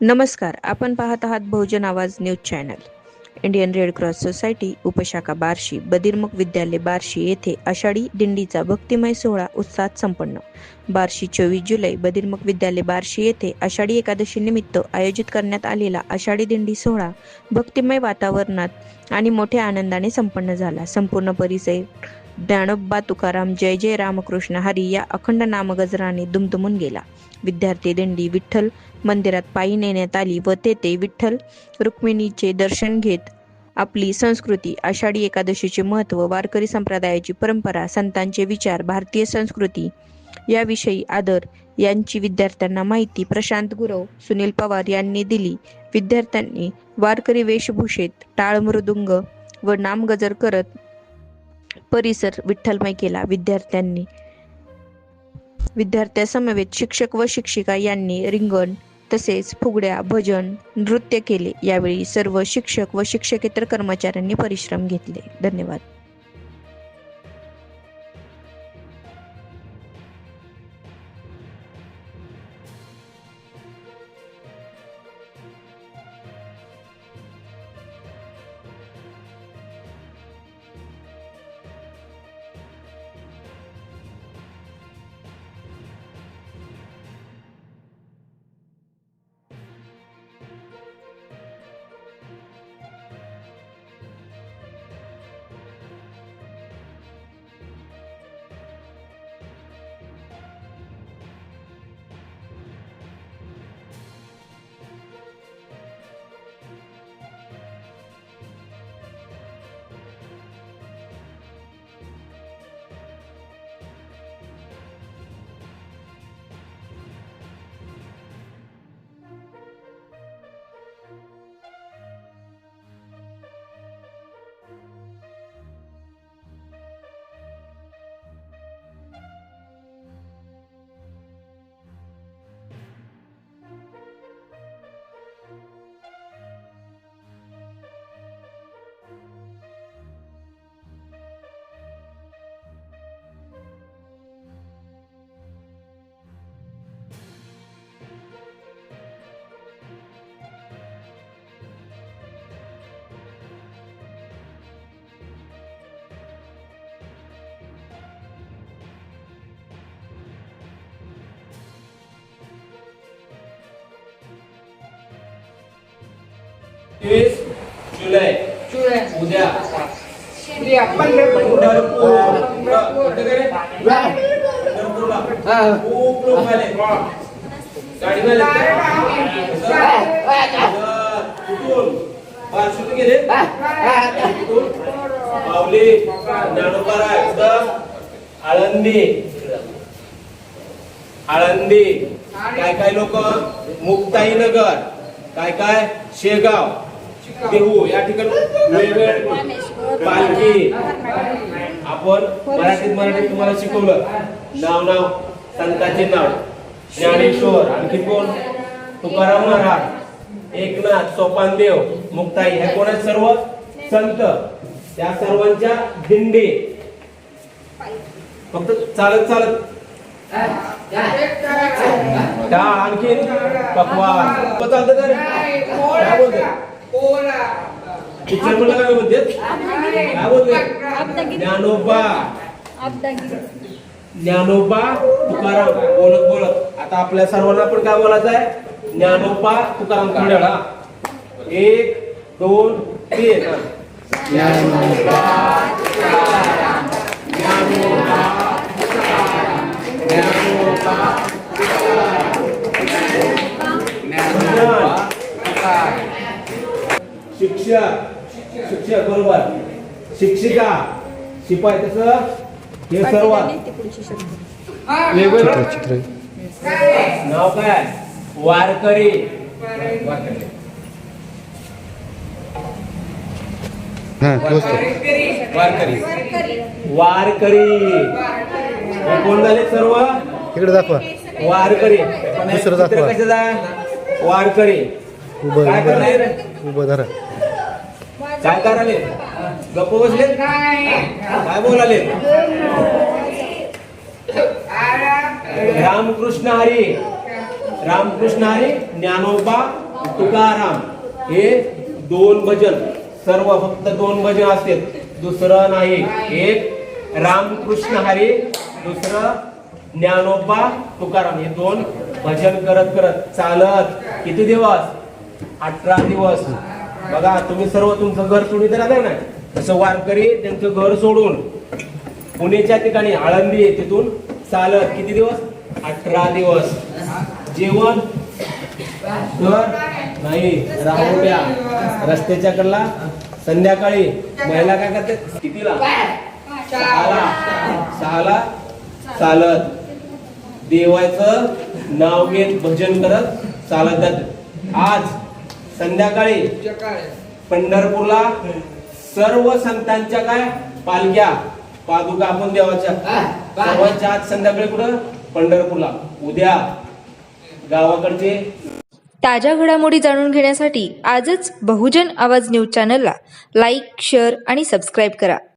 नमस्कार. आपण पाहत आहात Bahujan Awaz news channel. Indian red cross society उपशाखा बार्शी बदिरमुख विद्यालय बार्शी येथे आषाढी दिंडीचा भक्तिमय सोहळा उत्साहात संपन्न. बार्शी 24 जुलै बदिरमुख विद्यालय बार्शी येथे आषाढी एकादशी निमित्त आयोजित करण्यात आलेला आषाढी दिंडी सोहळा भक्तिमय वातावरणात आणि मोठ्या आनंदाने संपन्न झाला. संपूर्ण परिसर ज्ञानोबा तुकाराम जय जय रामकृष्ण हरी या अखंड नामगजराने दुमदुमून गेला. विद्यार्थी दिंडी विठ्ठल मंदिरात पायी नेण्यात आली व तेथे विठ्ठल रुक्मिणीचे दर्शन घेत आपली संस्कृती, आषाढी एकादशीचे महत्त्व, वारकरी संप्रदायाची परंपरा, संतांचे विचार, भारतीय संस्कृती याविषयी आदर यांची विद्यार्थ्यांना माहिती प्रशांत गुरव, सुनील पवार यांनी दिली. विद्यार्थ्यांनी वारकरी वेशभूषेत टाळ मृदुंग व नामगजर करत परिसर विठ्ठलमय केला. विद्यार्थ्यासमवेत शिक्षक व शिक्षिका यांनी रिंगण तसेच फुगड्या, भजन, नृत्य केले. यावेळी सर्व शिक्षक व शिक्षकेतर कर्मचाऱ्यांनी परिश्रम घेतले. धन्यवाद. जुलै उद्या खूप लोक आले गाडीमध्ये कुठून गेले पावली ज्ञानोबा आळंदी काय लोक मुक्ताई नगर काय शेगाव देहू या ठिकाणी वेगवेगळे पालखी आपण मराठीत तुम्हाला शिकवलं. नाव संतांचे नाव ज्ञानेश्वर, आणखी कोण तुकाराम महाराज, एकनाथ, सोपानदेव, मुक्ताई हे कोण आहेत? सर्व संत. त्या सर्वांच्या दिंडी फक्त चालत आणखी पकवान चालत काय बोलते टीचर मला काय बोलते ज्ञानोबा तुकाराम बोलत आता आपल्या सर्वांना पण काय बोलायचं आहे? ज्ञानोबा तुकाराम काढा. 1 2 3 ज्ञानोबा तुकाराम, ज्ञानोबा तुकाराम, ज्ञानोबा तुकाराम. शिक्षक बरोबर, शिक्षिका, शिपाई, तसं हे सर्व वेगवेगळं नाव काय? वारकरी कोण झाले? सर्व इकडे दाखवा. वारकरी. दुसरं दाखवा. कशाचा? वारकरी. काय करणार? उभं धरा. काय कराले? गप्प बसले? काय बोलाले? रामकृष्ण हरी. रामकृष्ण हरी ज्ञानोबा तुकाराम हे 2 भजन, सर्व फक्त 2 भजन असतील, दुसरं नाही. एक रामकृष्ण हरी, दुसरं ज्ञानोबा तुकाराम, हे 2 भजन करत करत चालत किती दिवस? 18 दिवस. बघा तुम्ही सर्व तुमचं घर सोडून राहणार ना, तसं वारकरी त्यांचं घर सोडून पुण्याच्या ठिकाणी आळंदी तिथून चालत किती दिवस? 18 दिवस. जेवण घर नाही, राहुट्या रस्त्याच्या कडला. संध्याकाळी महिला काय करते? कितीला? 6ला चालत देवाचं नाव घेत भजन करत चालत जात. आज संध्याकाळी पंढरपूरला सर्व संतांच्या काय पालख्या पादुका आपण देवाच्या सर्वांच्या आज संध्याकाळी कुठं? पंढरपूरला. उद्या गावाकडचे. ताज्या घडामोडी जाणून घेण्यासाठी आजच बहुजन आवाज न्यूज चॅनलला लाईक, शेअर आणि सबस्क्राईब करा.